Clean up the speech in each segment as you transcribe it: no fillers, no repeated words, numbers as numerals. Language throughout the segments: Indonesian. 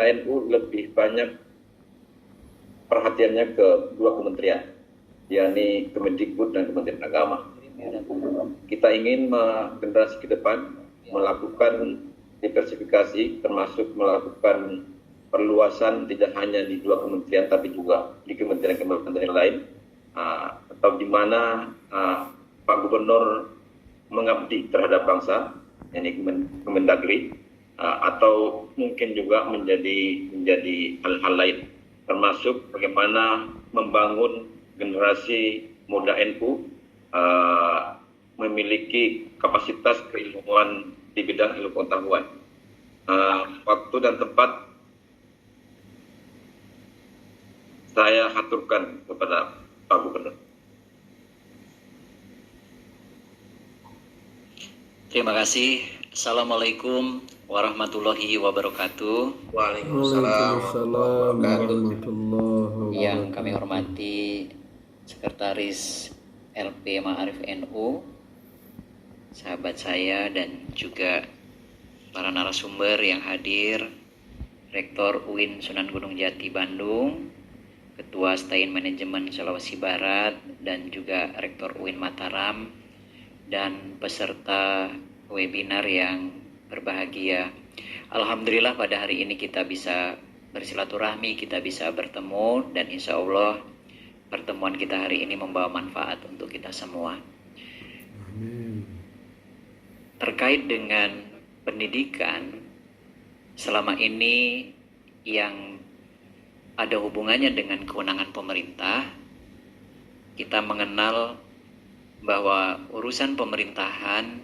NU lebih banyak perhatiannya ke dua kementerian, yakni Kemendikbud dan Kementerian Agama. Kita ingin generasi ke depan melakukan diversifikasi, termasuk melakukan perluasan tidak hanya di dua kementerian, tapi juga di kementerian-kementerian lain, atau di mana Pak Gubernur mengabdi terhadap bangsa, yakni Kemendagri, atau mungkin juga menjadi hal-hal lain, termasuk bagaimana membangun generasi muda NU memiliki kapasitas keilmuan di bidang ilmu pengetahuan. Waktu dan tempat saya haturkan kepada Pak Gubernur. Terima kasih. Assalamualaikum warahmatullahi wabarakatuh. Waalaikumsalam warahmatullahi wabarakatuh. Yang kami hormati Sekretaris LP Ma'arif NU, sahabat saya dan juga para narasumber yang hadir, Rektor UIN Sunan Gunung Jati Bandung, Ketua Stain Manajemen Sulawesi Barat, dan juga Rektor UIN Mataram, dan peserta webinar yang berbahagia. Alhamdulillah pada hari ini kita bisa bersilaturahmi, kita bisa bertemu, dan insya Allah pertemuan kita hari ini membawa manfaat untuk kita semua. Amin. Terkait dengan pendidikan, selama ini yang ada hubungannya dengan kewenangan pemerintah, kita mengenal bahwa urusan pemerintahan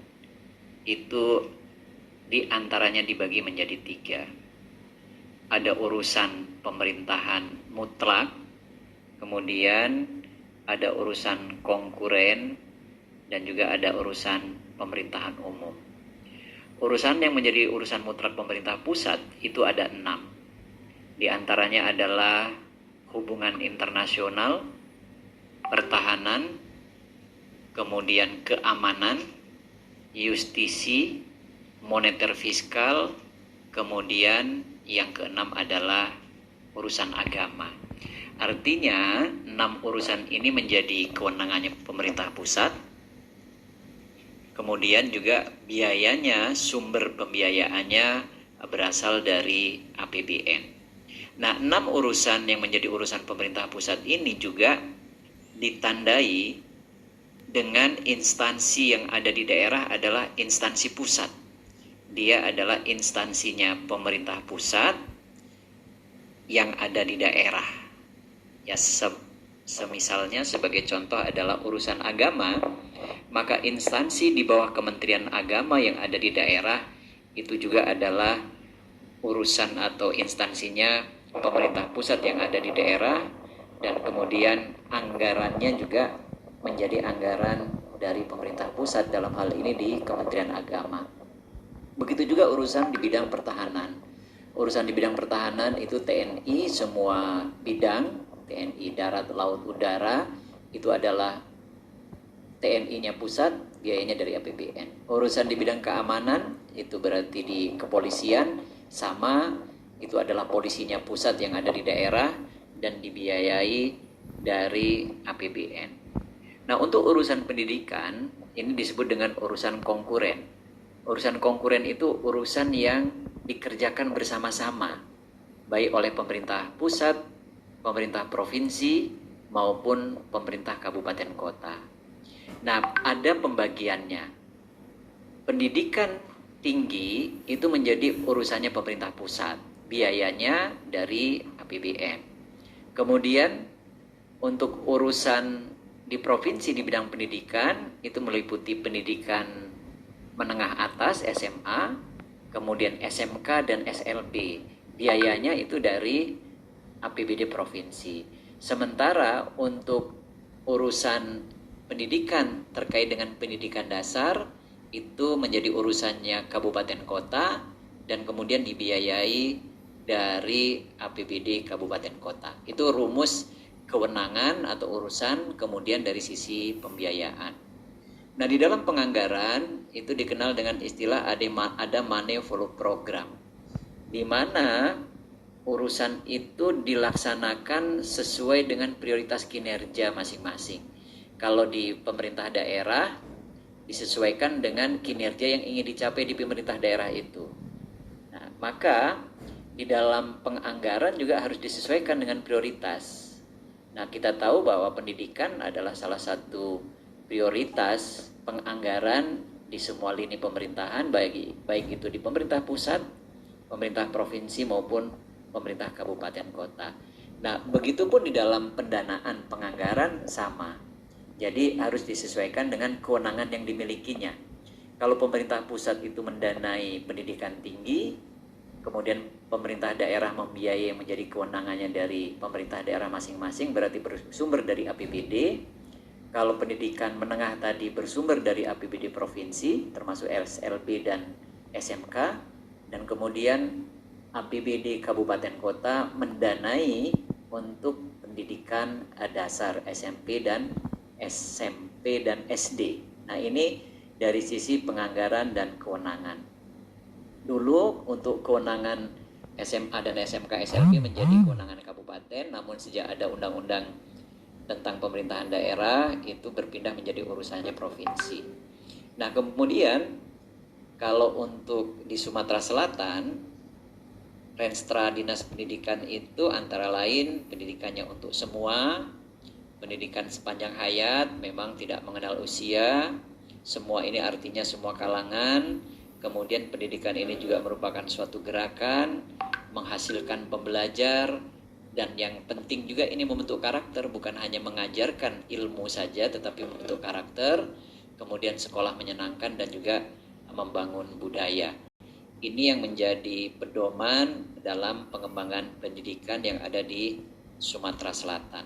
itu diantaranya dibagi menjadi 3. Ada urusan pemerintahan mutlak, kemudian ada urusan konkuren, dan juga ada urusan pemerintahan umum. Urusan yang menjadi urusan mutlak pemerintah pusat itu ada 6. Di antaranya adalah hubungan internasional, pertahanan, kemudian keamanan, justisi, moneter fiskal, kemudian yang keenam adalah urusan agama. Artinya 6 urusan ini menjadi kewenangannya pemerintah pusat. Kemudian juga biayanya, sumber pembiayaannya berasal dari APBN. Nah, 6 urusan yang menjadi urusan pemerintah pusat ini juga ditandai dengan instansi yang ada di daerah adalah instansi pusat. Dia adalah instansinya pemerintah pusat yang ada di daerah. Ya, semisalnya sebagai contoh adalah urusan agama, maka instansi di bawah Kementerian Agama yang ada di daerah itu juga adalah urusan atau instansinya pemerintah pusat yang ada di daerah, dan kemudian anggarannya juga menjadi anggaran dari pemerintah pusat, dalam hal ini di Kementerian Agama. Begitu juga urusan di bidang pertahanan. Urusan di bidang pertahanan itu TNI, semua bidang, TNI darat, laut, udara, itu adalah TNI-nya pusat, biayanya dari APBN. Urusan di bidang keamanan itu berarti di kepolisian, sama, itu adalah polisinya pusat yang ada di daerah dan dibiayai dari APBN. Nah, untuk urusan pendidikan ini disebut dengan urusan konkuren. Urusan konkuren itu urusan yang dikerjakan bersama-sama, baik oleh pemerintah pusat, pemerintah provinsi, maupun pemerintah kabupaten kota. Nah, ada pembagiannya. Pendidikan tinggi itu menjadi urusannya pemerintah pusat, biayanya dari APBN. Kemudian untuk urusan di provinsi di bidang pendidikan itu meliputi pendidikan menengah atas SMA, kemudian SMK dan SLB. Biayanya itu dari APBD provinsi. Sementara untuk urusan pendidikan terkait dengan pendidikan dasar itu menjadi urusannya kabupaten kota dan kemudian dibiayai dari APBD kabupaten kota. Itu rumus kewenangan atau urusan kemudian dari sisi pembiayaan. Nah, di dalam penganggaran itu dikenal dengan istilah ada money follow program, di mana urusan itu dilaksanakan sesuai dengan prioritas kinerja masing-masing. Kalau di pemerintah daerah disesuaikan dengan kinerja yang ingin dicapai di pemerintah daerah itu. Nah, maka di dalam penganggaran juga harus disesuaikan dengan prioritas. Nah, kita tahu bahwa pendidikan adalah salah satu prioritas penganggaran di semua lini pemerintahan, baik itu di pemerintah pusat, pemerintah provinsi maupun pemerintah kabupaten kota. Nah, begitupun di dalam pendanaan penganggaran sama. Jadi harus disesuaikan dengan kewenangan yang dimilikinya. Kalau pemerintah pusat itu mendanai pendidikan tinggi, kemudian pemerintah daerah membiayai yang menjadi kewenangannya dari pemerintah daerah masing-masing, berarti bersumber dari APBD. Kalau pendidikan menengah tadi bersumber dari APBD provinsi, termasuk SLB dan SMK, dan kemudian APBD kabupaten kota mendanai untuk pendidikan dasar SMP dan SD. Nah, ini dari sisi penganggaran dan kewenangan. Dulu untuk kewenangan SMA dan SMK SLB menjadi kewenangan kabupaten, namun sejak ada undang-undang tentang pemerintahan daerah itu berpindah menjadi urusannya provinsi. Nah, kemudian kalau untuk di Sumatera Selatan, Renstra Dinas Pendidikan itu antara lain pendidikannya untuk semua, pendidikan sepanjang hayat, memang tidak mengenal usia, semua ini artinya semua kalangan. Kemudian pendidikan ini juga merupakan suatu gerakan, menghasilkan pembelajar, dan yang penting juga ini membentuk karakter, bukan hanya mengajarkan ilmu saja, tetapi membentuk karakter, kemudian sekolah menyenangkan dan juga membangun budaya. Ini yang menjadi pedoman dalam pengembangan pendidikan yang ada di Sumatera Selatan.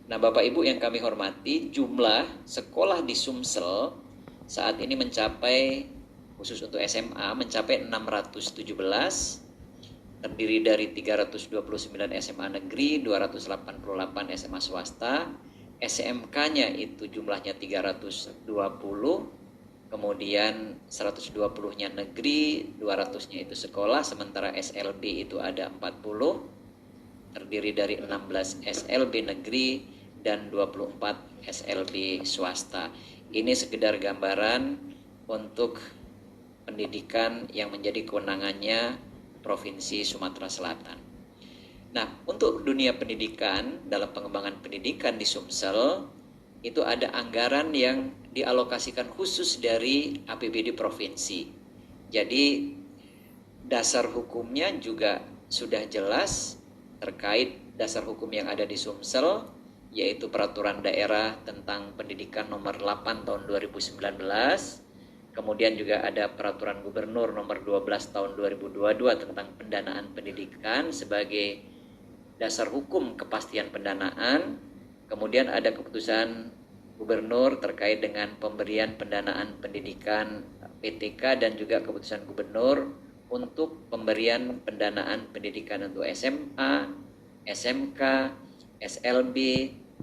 Nah, Bapak Ibu yang kami hormati, jumlah sekolah di Sumsel saat ini mencapai, khusus untuk SMA, mencapai 617, terdiri dari 329 SMA negeri, 288 SMA swasta, SMK-nya itu jumlahnya 320, kemudian 120-nya negeri, 200-nya itu sekolah, sementara SLB itu ada 40, terdiri dari 16 SLB negeri dan 24 SLB swasta. Ini sekedar gambaran untuk pendidikan yang menjadi kewenangannya Provinsi Sumatera Selatan. Nah, untuk dunia pendidikan, dalam pengembangan pendidikan di Sumsel, itu ada anggaran yang dialokasikan khusus dari APBD Provinsi. Jadi, dasar hukumnya juga sudah jelas terkait dasar hukum yang ada di Sumsel, yaitu Peraturan Daerah tentang Pendidikan Nomor 8 Tahun 2019, kemudian juga ada Peraturan Gubernur Nomor 12 Tahun 2022 tentang pendanaan pendidikan sebagai dasar hukum kepastian pendanaan, kemudian ada keputusan Gubernur terkait dengan pemberian pendanaan pendidikan PTK dan juga keputusan Gubernur untuk pemberian pendanaan pendidikan untuk SMA, SMK, SLB,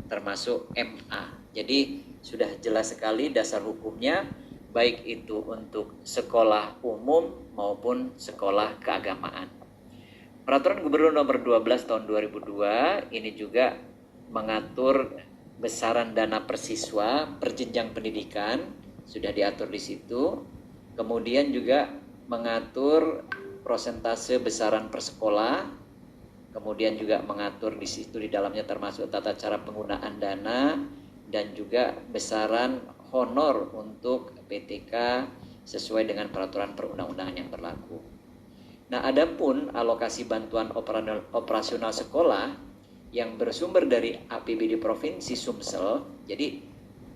termasuk MA. Jadi sudah jelas sekali dasar hukumnya, baik itu untuk sekolah umum maupun sekolah keagamaan. Peraturan Gubernur Nomor 12 Tahun 2002 ini juga mengatur besaran dana per siswa per jenjang pendidikan, sudah diatur di situ. Kemudian juga mengatur prosentase besaran per sekolah. Kemudian juga mengatur di situ di dalamnya termasuk tata cara penggunaan dana dan juga besaran honor untuk PTK sesuai dengan peraturan perundang-undangan yang berlaku. Nah, adapun alokasi bantuan operasional sekolah yang bersumber dari APBD Provinsi Sumsel, jadi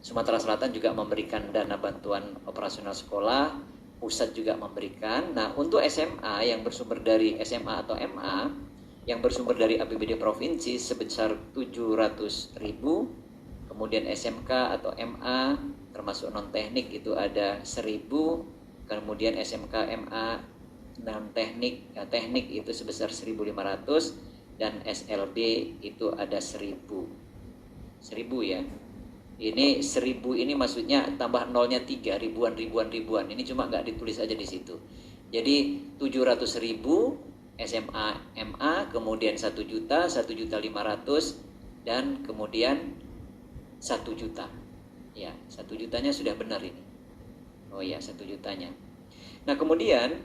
Sumatera Selatan juga memberikan dana bantuan operasional sekolah, pusat juga memberikan. Nah, untuk SMA yang bersumber dari SMA atau MA yang bersumber dari APBD Provinsi sebesar 700.000, kemudian SMK atau MA termasuk non-teknik itu ada 1.000, kemudian SMK MA non-teknik, teknik itu sebesar 1.500, dan SLB itu ada 1.000 ya. Ini 1.000 ini maksudnya tambah nolnya 3, ribuan. Ini cuma nggak ditulis aja di situ. Jadi 700.000 SMA MA, kemudian 1 juta, 1.500.000, dan kemudian 1 juta. Ya, 1 jutanya sudah benar ini. Oh ya, 1 jutanya. Nah, kemudian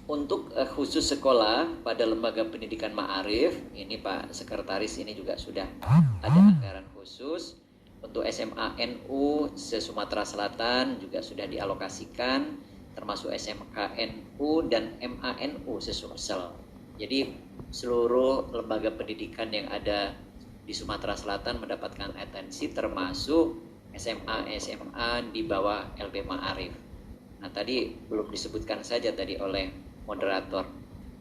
untuk khusus sekolah pada lembaga pendidikan Ma'arif, ini Pak Sekretaris ini juga sudah ada anggaran khusus. Untuk SMA NU se-Sumatera Selatan juga sudah dialokasikan, termasuk SMK NU dan MANU se-Sumsel. Jadi seluruh lembaga pendidikan yang ada di Sumatera Selatan mendapatkan atensi, termasuk SMA di bawah LP Ma'arif. Nah, tadi belum disebutkan saja tadi oleh moderator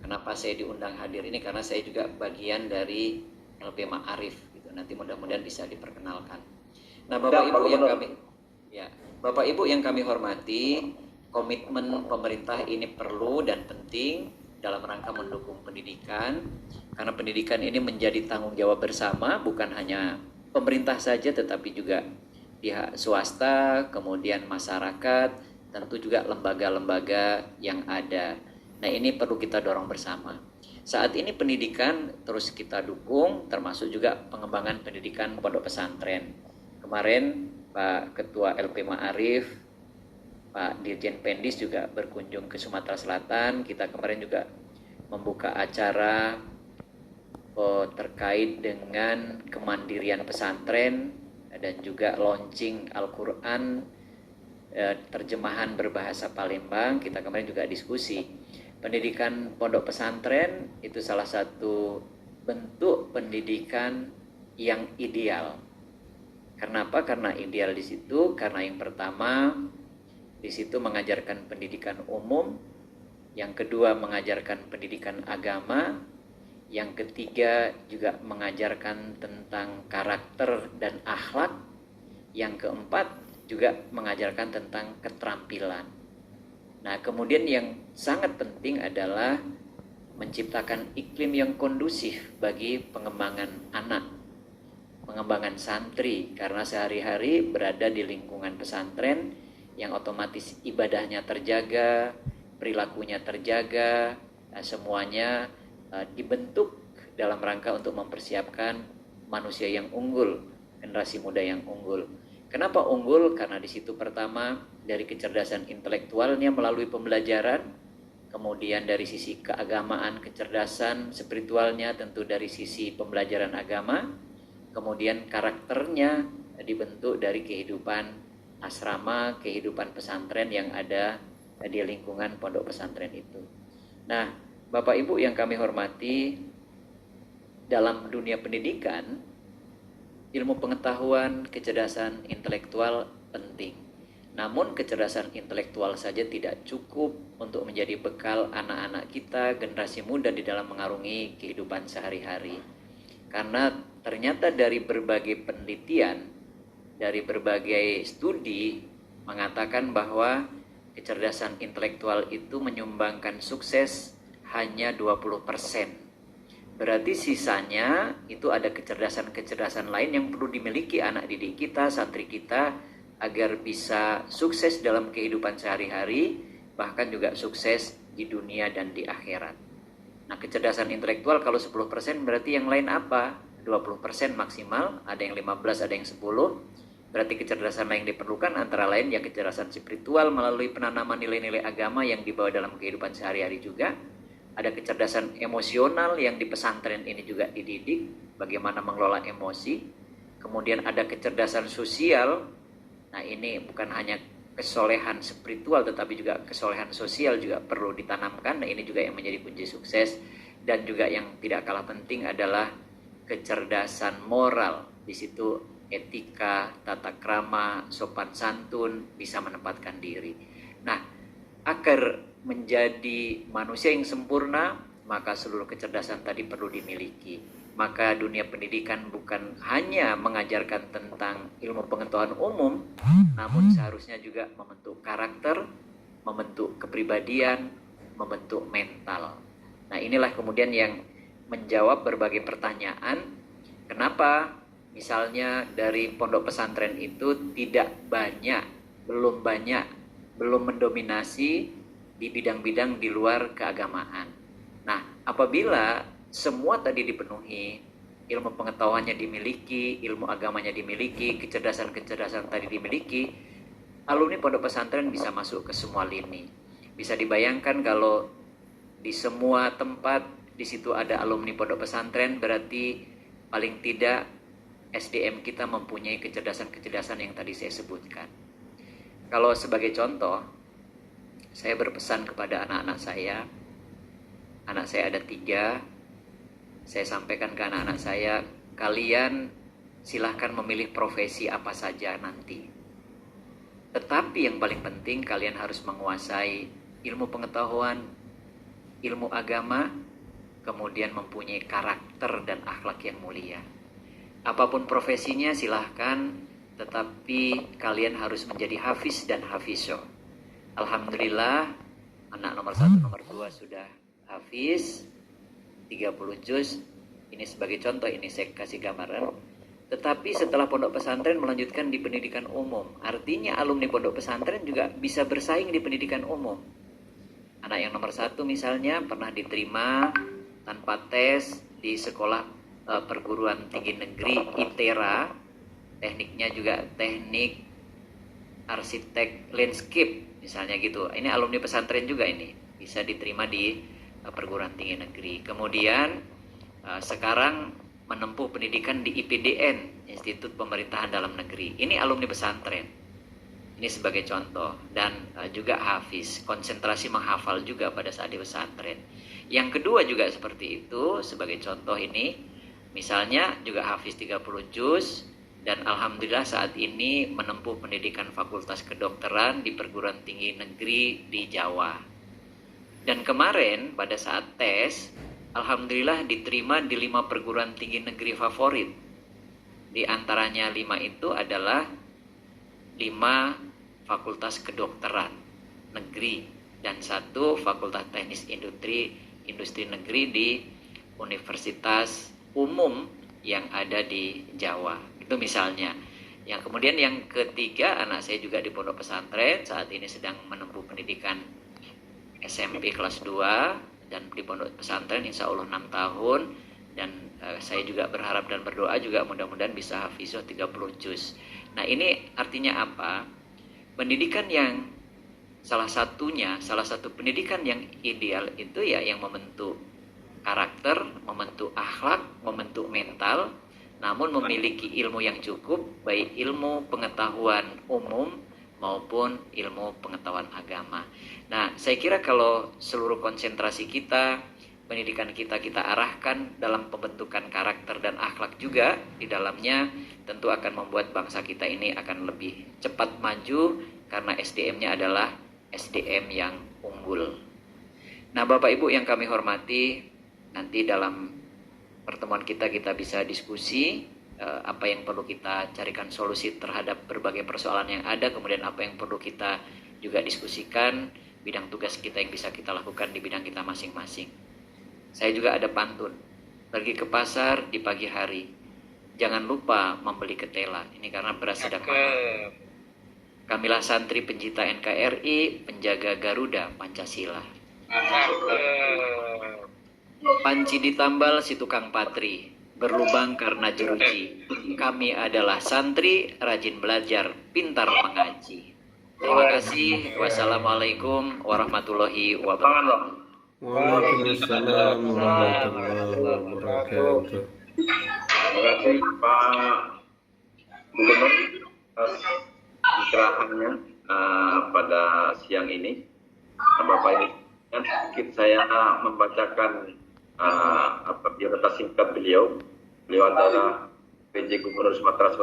kenapa saya diundang hadir ini, karena saya juga bagian dari LP Ma'arif gitu. Nanti mudah-mudahan bisa diperkenalkan. Nah, Bapak Ibu yang kami hormati, komitmen pemerintah ini perlu dan penting dalam rangka mendukung pendidikan, karena pendidikan ini menjadi tanggung jawab bersama, bukan hanya pemerintah saja tetapi juga pihak swasta, kemudian masyarakat, tentu juga lembaga-lembaga yang ada. Nah, ini perlu kita dorong bersama. Saat ini pendidikan terus kita dukung, termasuk juga pengembangan pendidikan pondok pesantren. Kemarin Pak Ketua LP Ma'arif, Pak Dirjen Pendis juga berkunjung ke Sumatera Selatan. Kita kemarin juga membuka acara terkait dengan kemandirian pesantren dan juga launching Al-Quran, terjemahan berbahasa Palembang. Kita kemarin juga diskusi. Pendidikan pondok pesantren itu salah satu bentuk pendidikan yang ideal. Kenapa? Karena ideal di situ, karena yang pertama di situ mengajarkan pendidikan umum, yang kedua mengajarkan pendidikan agama, yang ketiga juga mengajarkan tentang karakter dan akhlak, yang keempat juga mengajarkan tentang keterampilan. Nah, kemudian yang sangat penting adalah menciptakan iklim yang kondusif bagi pengembangan anak, pengembangan santri, karena sehari-hari berada di lingkungan pesantren yang otomatis ibadahnya terjaga, perilakunya terjaga, semuanya dibentuk dalam rangka untuk mempersiapkan manusia yang unggul, generasi muda yang unggul. Kenapa unggul? Karena di situ pertama dari kecerdasan intelektualnya melalui pembelajaran, kemudian dari sisi keagamaan, kecerdasan spiritualnya tentu dari sisi pembelajaran agama, kemudian karakternya dibentuk dari kehidupan asrama, kehidupan pesantren yang ada di lingkungan pondok pesantren itu. Nah, Bapak Ibu yang kami hormati, dalam dunia pendidikan, ilmu pengetahuan, kecerdasan intelektual penting. Namun kecerdasan intelektual saja tidak cukup untuk menjadi bekal anak-anak kita, generasi muda di dalam mengarungi kehidupan sehari-hari. Karena ternyata dari berbagai penelitian, dari berbagai studi mengatakan bahwa kecerdasan intelektual itu menyumbangkan sukses hanya 20%. Berarti sisanya itu ada kecerdasan-kecerdasan lain yang perlu dimiliki anak didik kita, santri kita, agar bisa sukses dalam kehidupan sehari-hari, bahkan juga sukses di dunia dan di akhirat. Nah, kecerdasan intelektual kalau 10% berarti yang lain apa? 20% maksimal, ada yang 15, ada yang 10. Berarti kecerdasan lain yang diperlukan antara lain ya kecerdasan spiritual melalui penanaman nilai-nilai agama yang dibawa dalam kehidupan sehari-hari juga. Ada kecerdasan emosional yang di pesantren ini juga dididik, bagaimana mengelola emosi. Kemudian ada kecerdasan sosial. Nah, ini bukan hanya kesolehan spiritual tetapi juga kesolehan sosial juga perlu ditanamkan. Nah, ini juga yang menjadi kunci sukses. Dan juga yang tidak kalah penting adalah kecerdasan moral. Di situ etika, tata krama, sopan santun, bisa menempatkan diri. Nah, agar menjadi manusia yang sempurna, maka seluruh kecerdasan tadi perlu dimiliki. Maka dunia pendidikan bukan hanya mengajarkan tentang ilmu pengetahuan umum, namun seharusnya juga membentuk karakter, membentuk kepribadian, membentuk mental. Nah, inilah kemudian yang menjawab berbagai pertanyaan, kenapa misalnya dari pondok pesantren itu belum mendominasi di bidang-bidang di luar keagamaan. Nah, Apabila semua tadi dipenuhi, ilmu pengetahuannya dimiliki, ilmu agamanya dimiliki, kecerdasan-kecerdasan tadi dimiliki, alumni pondok pesantren bisa masuk ke semua lini. Bisa dibayangkan kalau di semua tempat di situ ada alumni pondok pesantren, berarti paling tidak SDM kita mempunyai kecerdasan-kecerdasan yang tadi saya sebutkan. Kalau sebagai contoh, saya berpesan kepada anak-anak saya. Anak saya ada 3. Saya sampaikan ke anak-anak saya, kalian silahkan memilih profesi apa saja nanti. Tetapi yang paling penting kalian harus menguasai ilmu pengetahuan, ilmu agama, kemudian mempunyai karakter dan akhlak yang mulia. Apapun profesinya silahkan, tetapi kalian harus menjadi hafiz dan hafizoh. Alhamdulillah, anak nomor 1, nomor 2 sudah hafiz 30 juz. Ini sebagai contoh, ini saya kasih gambaran. Tetapi setelah pondok pesantren melanjutkan di pendidikan umum. Artinya alumni pondok pesantren juga bisa bersaing di pendidikan umum. Anak yang nomor 1 misalnya pernah diterima tanpa tes di sekolah perguruan tinggi negeri ITERA. Tekniknya juga teknik arsitek landscape misalnya gitu. Ini alumni pesantren juga, ini bisa diterima di perguruan tinggi negeri. Kemudian sekarang menempuh pendidikan di IPDN, Institut Pemerintahan Dalam Negeri. Ini alumni pesantren. Ini sebagai contoh. Dan juga hafiz, konsentrasi menghafal juga pada saat di pesantren. Yang kedua juga seperti itu, sebagai contoh ini, misalnya juga hafiz 30 juz, dan alhamdulillah saat ini menempuh pendidikan fakultas kedokteran di perguruan tinggi negeri di Jawa. Dan kemarin pada saat tes, alhamdulillah diterima di 5 perguruan tinggi negeri favorit. Di antaranya 5 itu adalah 5 fakultas kedokteran negeri dan 1 fakultas teknis industri negeri di universitas umum yang ada di Jawa. Itu misalnya. Yang kemudian yang ketiga, anak saya juga di pondok pesantren, saat ini sedang menempuh pendidikan SMP kelas 2 dan di pondok pesantren insya Allah 6 tahun. Dan saya juga berharap dan berdoa juga mudah-mudahan bisa hafizoh 30 juz. Nah, ini artinya apa? Pendidikan yang salah satu pendidikan yang ideal itu ya yang membentuk karakter, membentuk akhlak, membentuk mental, namun memiliki ilmu yang cukup, baik ilmu pengetahuan umum maupun ilmu pengetahuan agama. Nah, saya kira kalau seluruh konsentrasi kita, pendidikan kita arahkan dalam pembentukan karakter dan akhlak juga di dalamnya, tentu akan membuat bangsa kita ini akan lebih cepat maju karena SDM-nya adalah SDM yang unggul. Nah, Bapak Ibu yang kami hormati, nanti dalam pertemuan kita bisa diskusi apa yang perlu kita carikan solusi terhadap berbagai persoalan yang ada, kemudian apa yang perlu kita juga diskusikan, bidang tugas kita yang bisa kita lakukan di bidang kita masing-masing. Saya juga ada pantun, pergi ke pasar di pagi hari, jangan lupa membeli ketela. Ini karena beras sedang mahal. Kamilah santri pencinta NKRI, penjaga Garuda Pancasila. Panci ditambal si tukang patri, berlubang karena jeruji. Kami adalah santri, rajin belajar, pintar mengaji. Terima kasih. Wassalamualaikum warahmatullahi wabarakatuh. Waalaikumsalam warahmatullahi wabarakatuh. Terima kasih Pak Gubernur atas pencerahannya pada siang ini. Bapak ini sedikit saya membacakan biodata singkat beliau. Beliau adalah PJ Gubernur Sumatera Selatan.